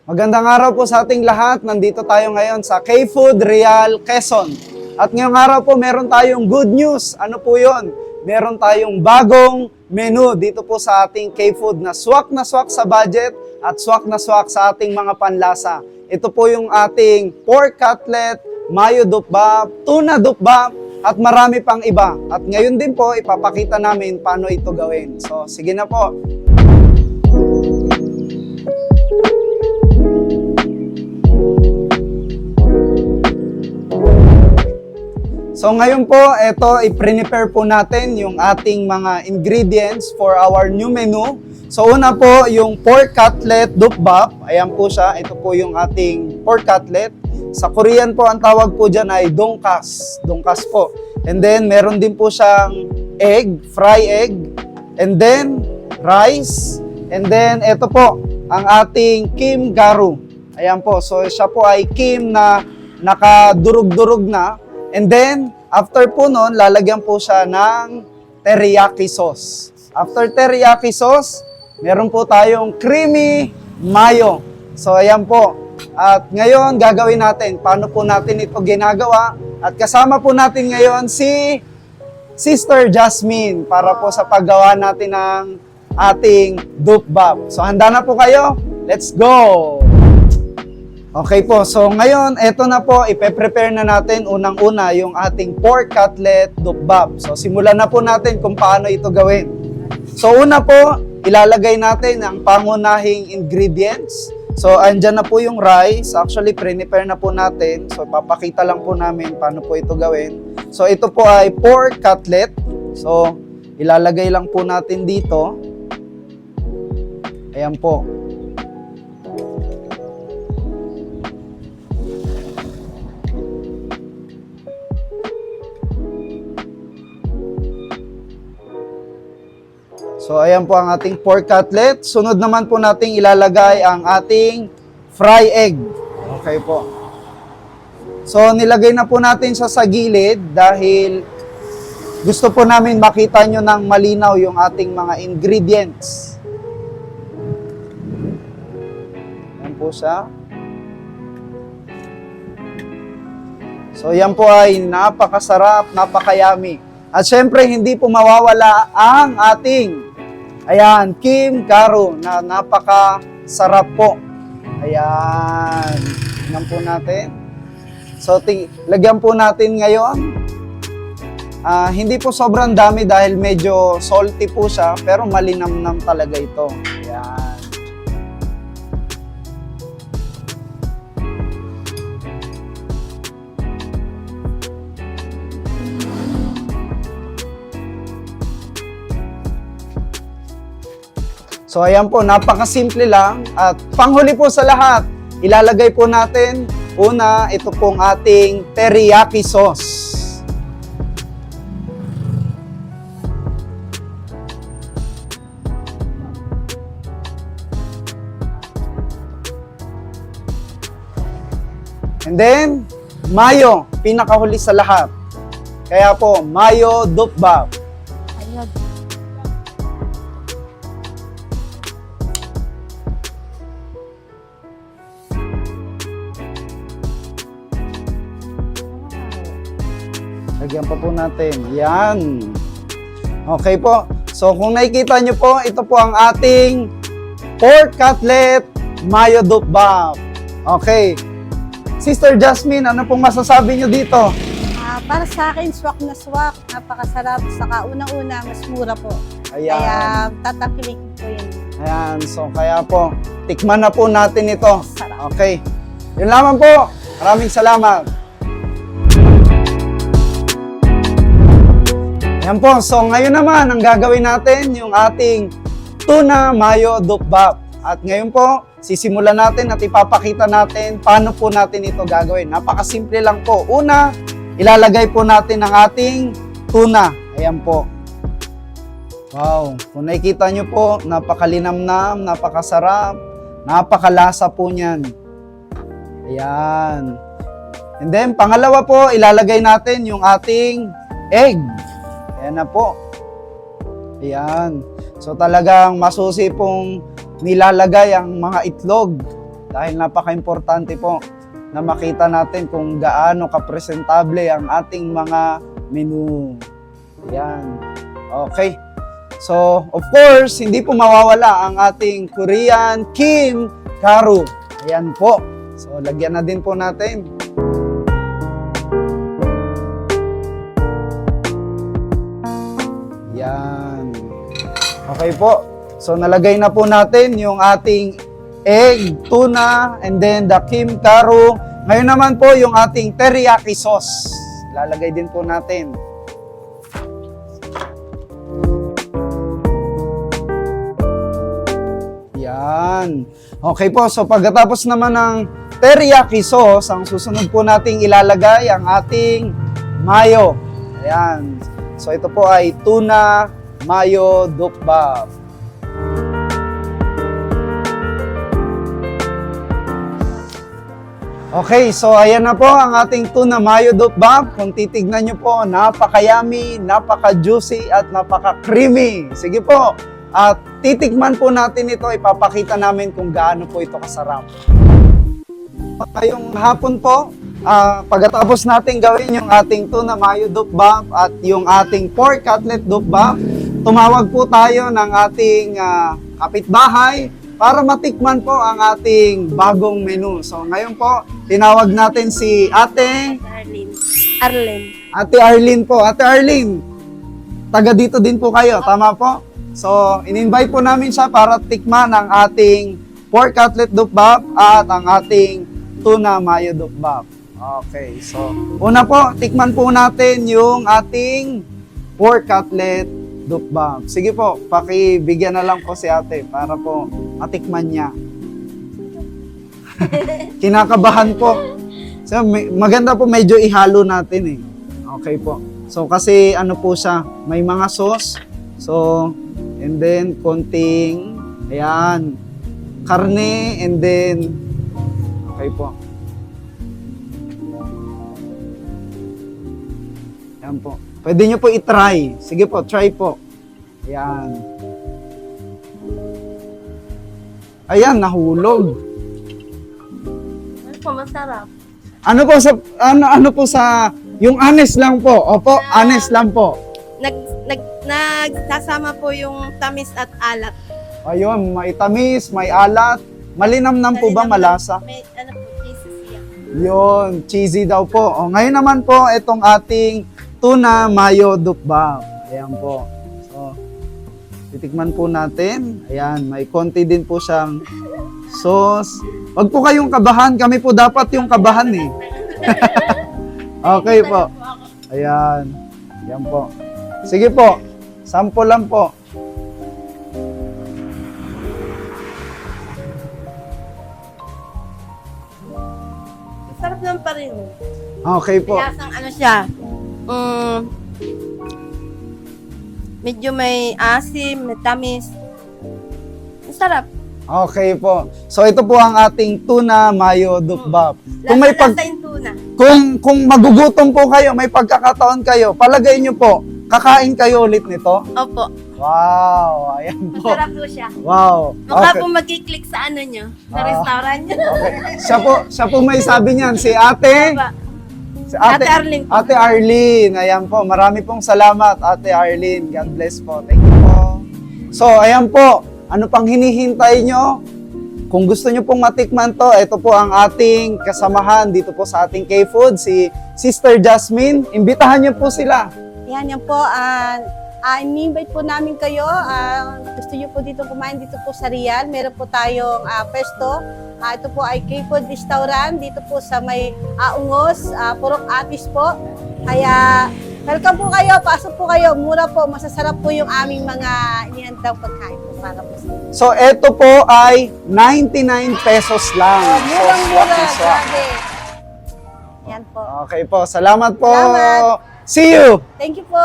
Magandang araw po sa ating lahat. Nandito tayo ngayon sa K-Food Real Quezon. At ngayong araw po meron tayong good news. Ano po yon? Meron tayong bagong menu dito po sa ating K-Food na swak sa budget at swak na swak sa ating mga panlasa. Ito po yung ating pork cutlet, mayo dupbap, tuna dupbap, at marami pang iba. At ngayon din po, ipapakita namin paano ito gawin. So, sige na po. So ngayon po, ito i-prepare po natin yung ating mga ingredients for our new menu. So una po, yung pork cutlet dupbap. Ayan po siya. Ito po yung ating pork cutlet. Sa Korean po, ang tawag po dyan ay dongkas. Dongkas po. And then, meron din po siyang egg, fry egg. And then, rice. And then, ito po, ang ating kim garu. Ayan po. So siya po ay kim na nakadurog-durog na. And then, after po nun, lalagyan po siya ng teriyaki sauce. After teriyaki sauce, meron po tayong creamy mayo. So, ayan po. At ngayon, gagawin natin. Paano po natin ito ginagawa? At kasama po natin ngayon si Sister Jasmine para po sa paggawa natin ng ating dupbap. So, handa na po kayo? Let's go! Okay po, so ngayon, eto na po, ipe-prepare na natin unang-una yung ating pork cutlet dupbap. So simulan na po natin kung paano ito gawin. So una po, ilalagay natin ang pangunahing ingredients. So andyan na po yung rice, actually prepare na po natin. So papakita lang po namin paano po ito gawin. So ito po ay pork cutlet. So ilalagay lang po natin dito. Ayan po. So, ayan po ang ating pork cutlet. Sunod naman po nating ilalagay ang ating fry egg. Okay po. So, nilagay na po natin siya sa gilid dahil gusto po namin makita nyo ng malinaw yung ating mga ingredients. Ayan po siya. So, yan po ay napakasarap, napakayami. At syempre, hindi po mawawala ang ating kim garu na napakasarap po. Ayan. Tingnan po natin. So, lagyan po natin ngayon. Hindi po sobrang dami dahil medyo salty po siya, pero malinamnam talaga ito. Ayan. So ayan po, napakasimple lang. At panghuli po sa lahat, ilalagay po natin, una, ito pong ating teriyaki sauce. And then, mayo, pinakahuli sa lahat. Kaya po, mayo dupbap. Ayun. Lagyan pa po natin. Yan. Okay po. So, kung nakikita nyo po, ito po ang ating pork cutlet mayo dupbap. Okay. Sister Jasmine, ano pong masasabi nyo dito? Para sa akin, swak na swak. Napakasarap. Saka unang-una, mas mura po. Ayan. Kaya tatakilik po yun. Ayan. So, kaya po, tikman na po natin ito. Sarap. Okay. Yun lamang po. Maraming salamat. Yan po. So, ngayon naman, ang gagawin natin, yung ating tuna mayo dupbap. At ngayon po, sisimulan natin at ipapakita natin paano po natin ito gagawin. Napakasimple lang po. Una, ilalagay po natin ang ating tuna. Ayan po. Wow. Kung nakikita nyo po, napakalinamnam, napakasarap, napakalasa po niyan. Ayan. And then, pangalawa po, ilalagay natin yung ating egg. Ayan na po. Ayan. So talagang masusi pong nilalagay ang mga itlog. dahil napaka-importante po na makita natin kung gaano kapresentable ang ating mga menu. Ayan. Okay. So, of course, hindi po mawawala ang ating Korean Kim Karu. Ayan po. So, lagyan na din po natin. Yan. Okay po. So, nalagay na po natin yung ating egg, tuna, and then the Kim Karu. Ngayon naman po yung ating teriyaki sauce. Lalagay din po natin. Yan. Okay po. So, pagkatapos naman ng teriyaki sauce, ang susunod po nating ilalagay ang ating mayo. Ayan. So, ito po ay tuna mayo dukbap. Okay, so ayan na po ang ating tuna mayo dukbap. Kung titignan nyo po, napaka-yummy, napaka-juicy, at napaka-creamy. Sige po, at titikman po natin ito, ipapakita namin kung gaano po ito kasarap. Ngayong hapon po, pagkatapos natin gawin yung ating tuna mayo dukbap at yung ating pork cutlet dukbap, tumawag po tayo ng ating kapitbahay para matikman po ang ating bagong menu. So ngayon po, tinawag natin si Ate Arlene po. Ate Arlene, taga dito din po kayo, tama po? So, in-invite po namin siya para tikman ang ating pork cutlet dukbap at ang ating tuna mayo dukbap. Okay, so una po, tikman po natin yung ating pork cutlet dukbap. Sige po, pakibigyan na lang po si ate para po matikman niya. Kinakabahan po. So, maganda po medyo ihalo natin eh. Okay po. So, kasi ano po siya, may mga sauce. So, and then konting, ayan, karne, and then, okay po. Ayan po. Pwede nyo po i-try. Sige po, try po. Ayan. Ayan, nahulog. Ano po, masarap. Ano po sa ano po sa yung honest lang po. Opo, honest lang po. Nagsasama po yung tamis at alat. Ayun, may tamis, may alat. Malinamnam po ba, malasa? May ano po, cheesy siya. Yun, cheesy daw po. O, ngayon naman po, itong ating tuna mayo dukbap. Ayan po. So, titikman po natin. Ayan, may konti din po siyang sauce. Wag po kayong kabahan. Kami po dapat yung kabahan eh. Okay po. Ayan. Ayan po. Sige po. Sample lang po. Masarap naman pa rin. Okay po. Lasang ano siya, medyo may asim, may tamis. Masarap. Okay po. So ito po ang ating tuna mayo dukbap. Kung may Lasa yung tuna. kung magugutom po kayo, may pagkakataon kayo, palagay niyo po, kakain kayo ulit nito. Opo. Wow, ayan po. Masarap po siya. Wow. Mukha Okay. po magkiklik sa ano nyo, sa Ah. restaurant nyo. Okay. Siya po may sabi niyan, si Ate. Si Ate Arlene po. Ate Arlene, ayan po. Marami pong salamat, Ate Arlene. God bless po. Thank you po. So, ayan po. Ano pang hinihintay nyo? Kung gusto nyo pong matikman to, ito po ang ating kasamahan dito po sa ating K-Food, si Sister Jasmine. Imbitahan nyo po sila. Yan po. I-invite po namin kayo. Gusto nyo po dito kumain dito po sa Rial. Meron po tayong pesto. Ito po ay K-Food Restaurant. Dito po sa may Ungos, Purok Atis po. Kaya welcome po kayo. Pasok po kayo. Mura po. Masasarap po yung aming mga inihandang pagkain po para po sa inyo. So, ito po ay 99 pesos lang. Murang-mura. So, swak. Grabe. Yan po. Okay po. Salamat po. Salamat. See you. Thank you po.